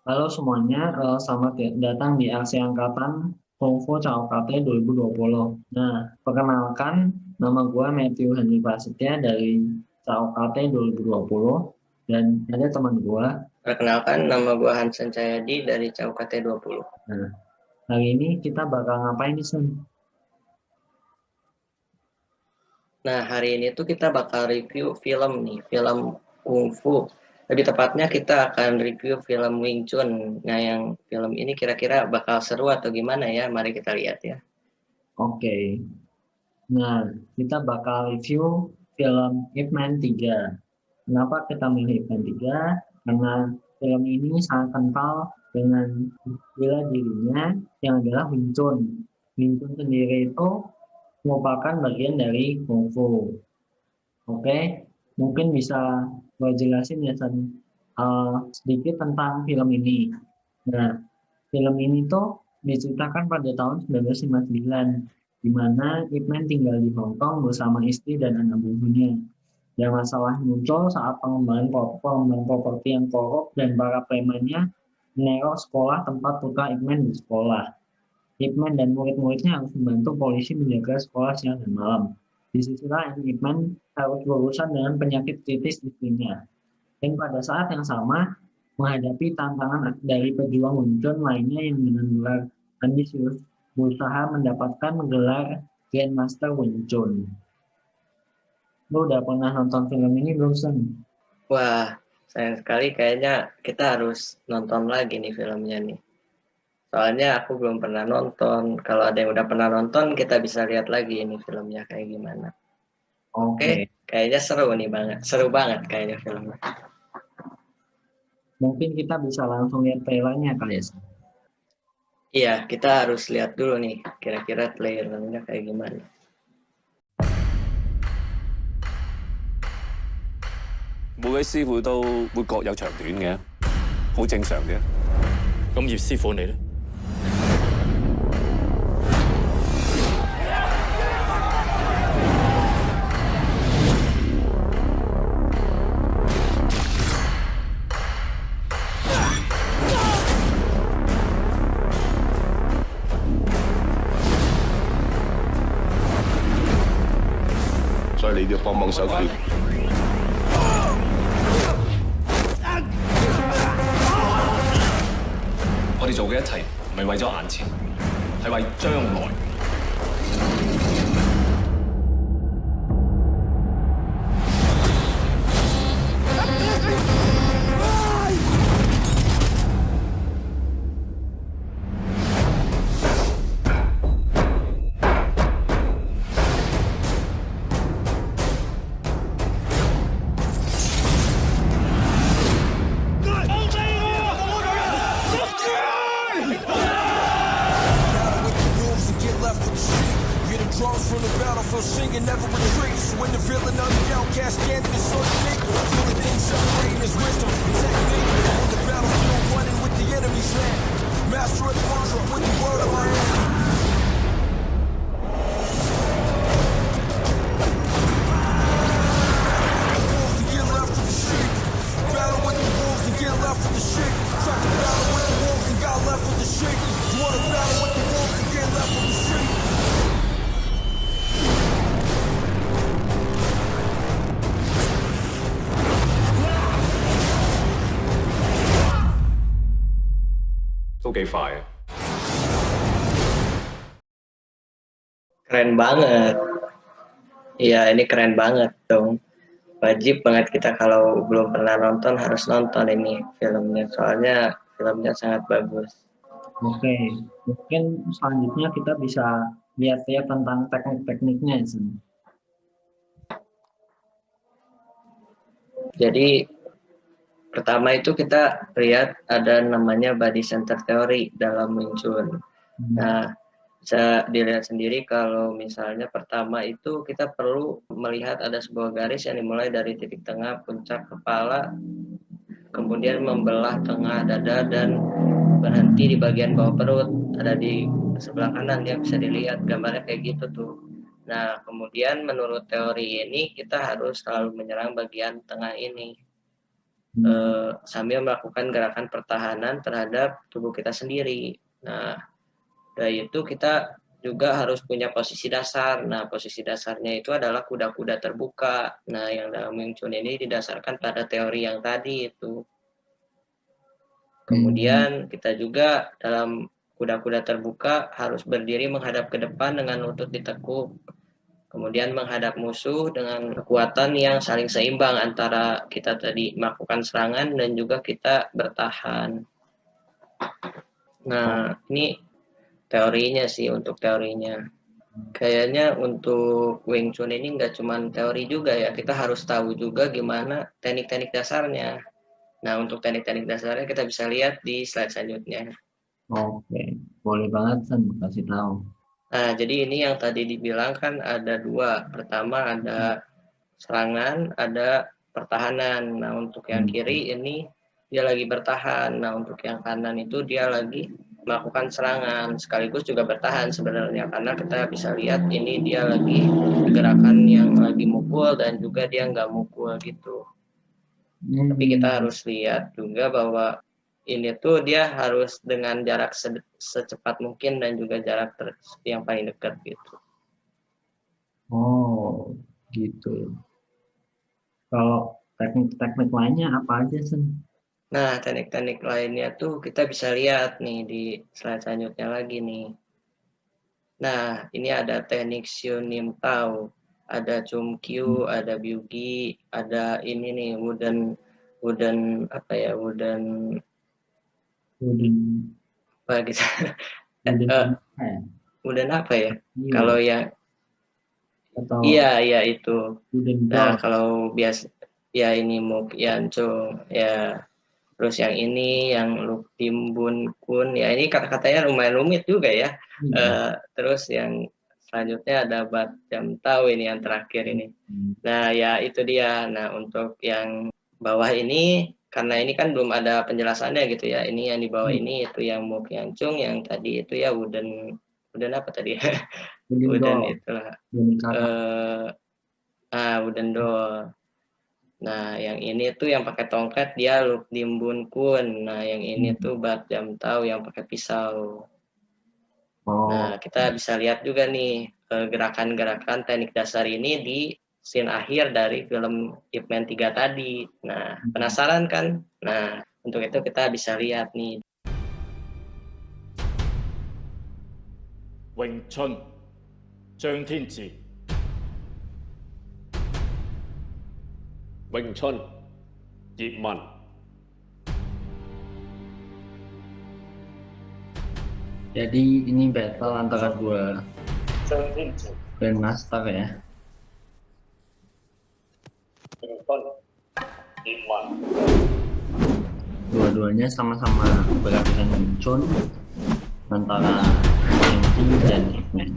Halo semuanya, selamat datang di aksi angkatan Kungfu CAUKT 2020. Nah, perkenalkan, nama gue Matthew Henry Prasetya dari CAUKT 2020 dan ada teman gue. Perkenalkan, nama gue Hansen Cahyadi dari CAUKT 20. Nah, hari ini kita bakal ngapain nih, Sun? Nah, hari ini tuh kita bakal review film nih, film Kung Fu. Lebih tepatnya kita akan review film Wing Chun. Nah, yang film ini kira-kira bakal seru atau gimana ya? Mari kita lihat ya. Oke, nah kita bakal review film Ip Man 3. Kenapa kita milih Ip Man 3? Karena film ini sangat kental dengan bela dirinya yang adalah Wing Chun. Wing Chun sendiri itu merupakan bagian dari Kung Fu. Oke, mungkin bisa gue jelasin ya San, sedikit tentang film ini. Nah, film ini tuh diceritakan pada tahun 1959, di mana Ip Man tinggal di Hong Kong bersama istri dan anak bungsunya. Dan masalah muncul saat pengembangan properti yang korup dan para premannya meneror sekolah tempat putra Ip Man bersekolah. Ip Man dan murid-muridnya harus membantu polisi menjaga sekolah siang dan malam. Di sisi lain, Ip Man harus berurusan dengan penyakit kritis istrinya. Dan pada saat yang sama, menghadapi tantangan dari pejuang Wing Chun lainnya yang dengan gelar ambisius berusaha mendapatkan gelar Grandmaster Wing Chun. Lu udah pernah nonton film ini belum, Sen? Wah, sayang sekali kayaknya kita harus nonton lagi nih filmnya nih. Soalnya aku belum pernah nonton. Kalau ada yang udah pernah nonton, kita bisa lihat lagi ini filmnya kayak gimana. Oke, Oke, kayaknya seru nih banget. Seru banget kayaknya filmnya. mungkin kita bisa langsung lihat trailernya kali ya, Sen? Iya, kita harus lihat dulu nih, kira-kira trailernya kayak gimana.每位師傅都會各有長短嘅，好正常嘅。咁葉師傅你呢？所以你要幫幫手佢。我哋做嘅一切唔係為咗眼前，係為將來。Drums from the battlefield singing, never retreats. When the villain of the outcast standing is so unique. The only thing separating is wisdom and technique. On the battlefield, running with the enemy's land. Master of the mantra with the word of my hand. Wolves and get left with the sheep. Battle with the wolves and get left with the sheep. Tried to battle with the wolves and got left with the sheep. You wanna battle with the wolves and get left with the sheep.都幾快嘅。Keren banget. Iya, ini keren banget dong. Wajib banget kita kalau belum pernah nonton harus nonton ini filmnya. Soalnya filmnya sangat bagus. Oke, mungkin selanjutnya kita bisa lihat-lihat tentang teknik-tekniknya, Sen. Jadi pertama itu kita lihat ada namanya body center theory dalam Wing Chun. Nah, bisa dilihat sendiri kalau misalnya pertama itu kita perlu melihat ada sebuah garis yang dimulai dari titik tengah puncak kepala, kemudian membelah tengah dada dan berhenti di bagian bawah perut. Ada di sebelah kanan ya, bisa dilihat gambarnya kayak gitu tuh. Nah, kemudian menurut teori ini kita harus selalu menyerang bagian tengah ini. sambil melakukan gerakan pertahanan terhadap tubuh kita sendiri. Nah, dari itu kita juga harus punya posisi dasar. Nah, posisi dasarnya itu adalah kuda-kuda terbuka. Nah, yang dalam Wing Chun ini didasarkan pada teori yang tadi itu. Kemudian kita juga dalam kuda-kuda terbuka harus berdiri menghadap ke depan dengan lutut ditekuk. Kemudian menghadap musuh dengan kekuatan yang saling seimbang antara kita tadi melakukan serangan dan juga kita bertahan. Nah, ini teorinya sih, untuk teorinya. Kayaknya untuk Wing Chun ini nggak cuma teori juga ya, kita harus tahu juga gimana teknik-teknik dasarnya. Nah, untuk teknik-teknik dasarnya kita bisa lihat di slide selanjutnya. Oke, boleh banget Sen, kasih tahu. Nah, jadi ini yang tadi dibilang kan ada dua. Pertama ada serangan, ada pertahanan. Nah, untuk yang kiri ini dia lagi bertahan. Nah, untuk yang kanan itu dia lagi melakukan serangan. Sekaligus juga bertahan sebenarnya. Karena kita bisa lihat ini dia lagi gerakan yang lagi mukul dan juga dia nggak mukul gitu. Tapi kita harus lihat juga bahwa ini tuh dia harus dengan jarak secepat mungkin dan juga jarak yang paling dekat gitu. Oh, gitu. Kalau teknik-teknik lainnya apa aja, Sen? Nah, teknik-teknik lainnya tuh kita bisa lihat nih di slide selanjutnya lagi nih. Nah, ini ada teknik Xiu Nim Tao, ada Chum Kyu, ada Byugi, ada ini nih wooden apa ya, wooden apa gitu. Wooden apa ya? Iya. Kalau yang Atau iya itu. wooden Nah, dog. kalau biasa ya ini Muk Yancho ya. Terus yang ini yang Luk Timbun Kun ya, ini kata-katanya lumayan rumit juga ya. Terus yang selanjutnya ada Bat Jam Tau, ini yang terakhir ini. Nah, ya itu dia. Nah, untuk yang bawah ini karena ini kan belum ada penjelasannya gitu ya. Ini yang di bawah ini itu yang Muk Yang Chung, yang tadi itu ya wooden apa tadi? Wooden itulah. Wooden doll. Nah, yang ini tuh yang pakai tongkat dia Luk Dimbun Kun. Nah, yang ini tuh Bat Jam Tau yang pakai pisau. Nah, kita bisa lihat juga nih gerakan-gerakan teknik dasar ini di scene akhir dari film Ip Man 3 tadi. Nah, penasaran kan? Nah, untuk itu kita bisa lihat nih. Wing Chun, Zhang Tianzi. Wing Chun, Ip Man. Jadi ini battle antara dua Grandmaster ya. Dua-duanya sama-sama bergerakan Wing Chun antara Yang dan Ip Man.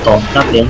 Tongkat ya.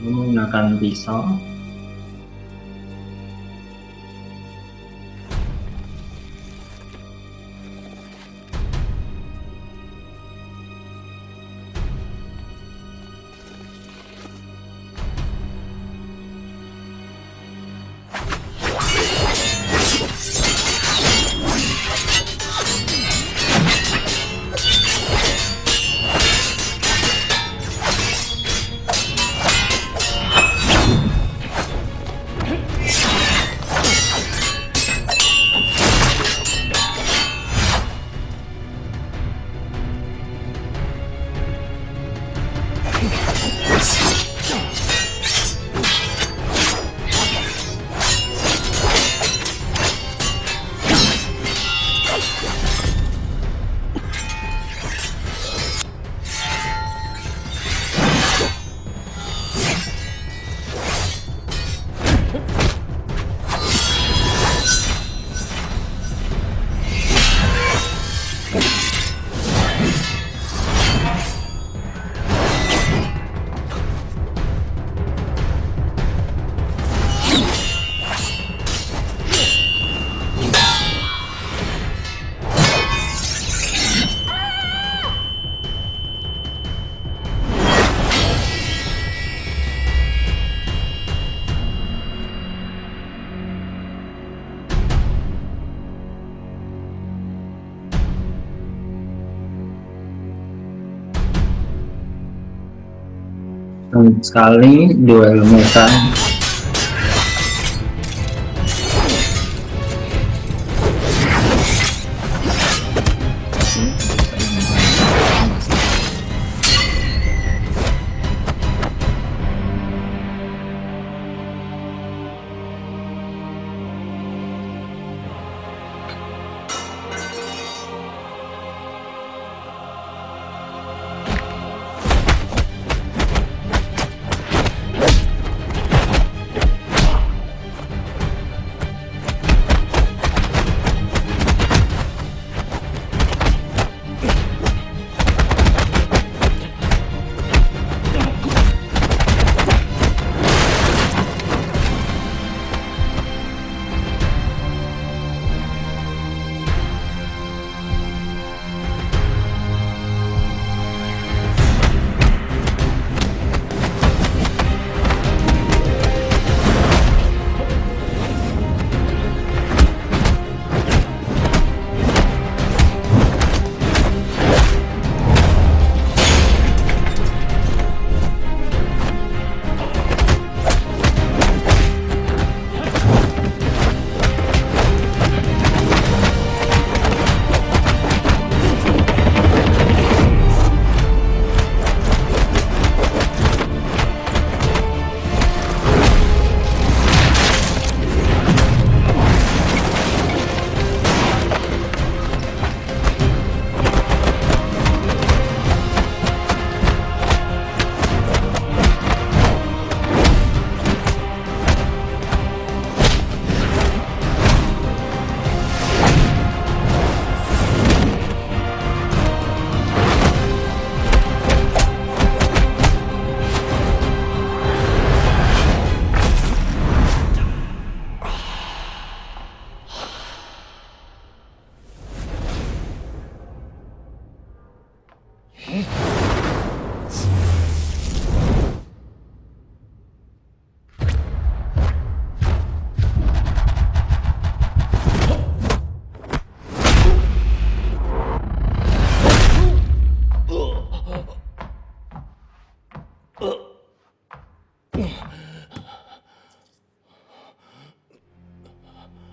Menggunakan pisau. sekali duel mereka.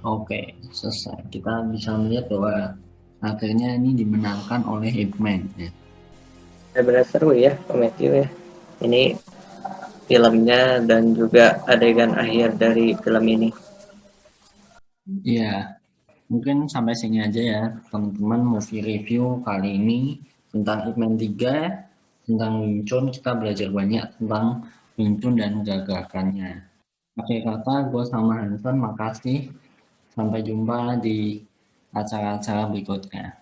Oke, selesai. Kita bisa melihat bahwa akhirnya ini dimenangkan oleh Ip Man ya. Benar seru ya, Pak Matthew ya. Ini filmnya dan juga adegan akhir dari film ini. Iya, mungkin sampai sini aja ya teman-teman movie review kali ini tentang Ip Man 3, tentang Wing Chun. Kita belajar banyak tentang Wing Chun dan gagakannya. Akhir kata, gue sama Hanson makasih. Sampai jumpa di acara-acara berikutnya.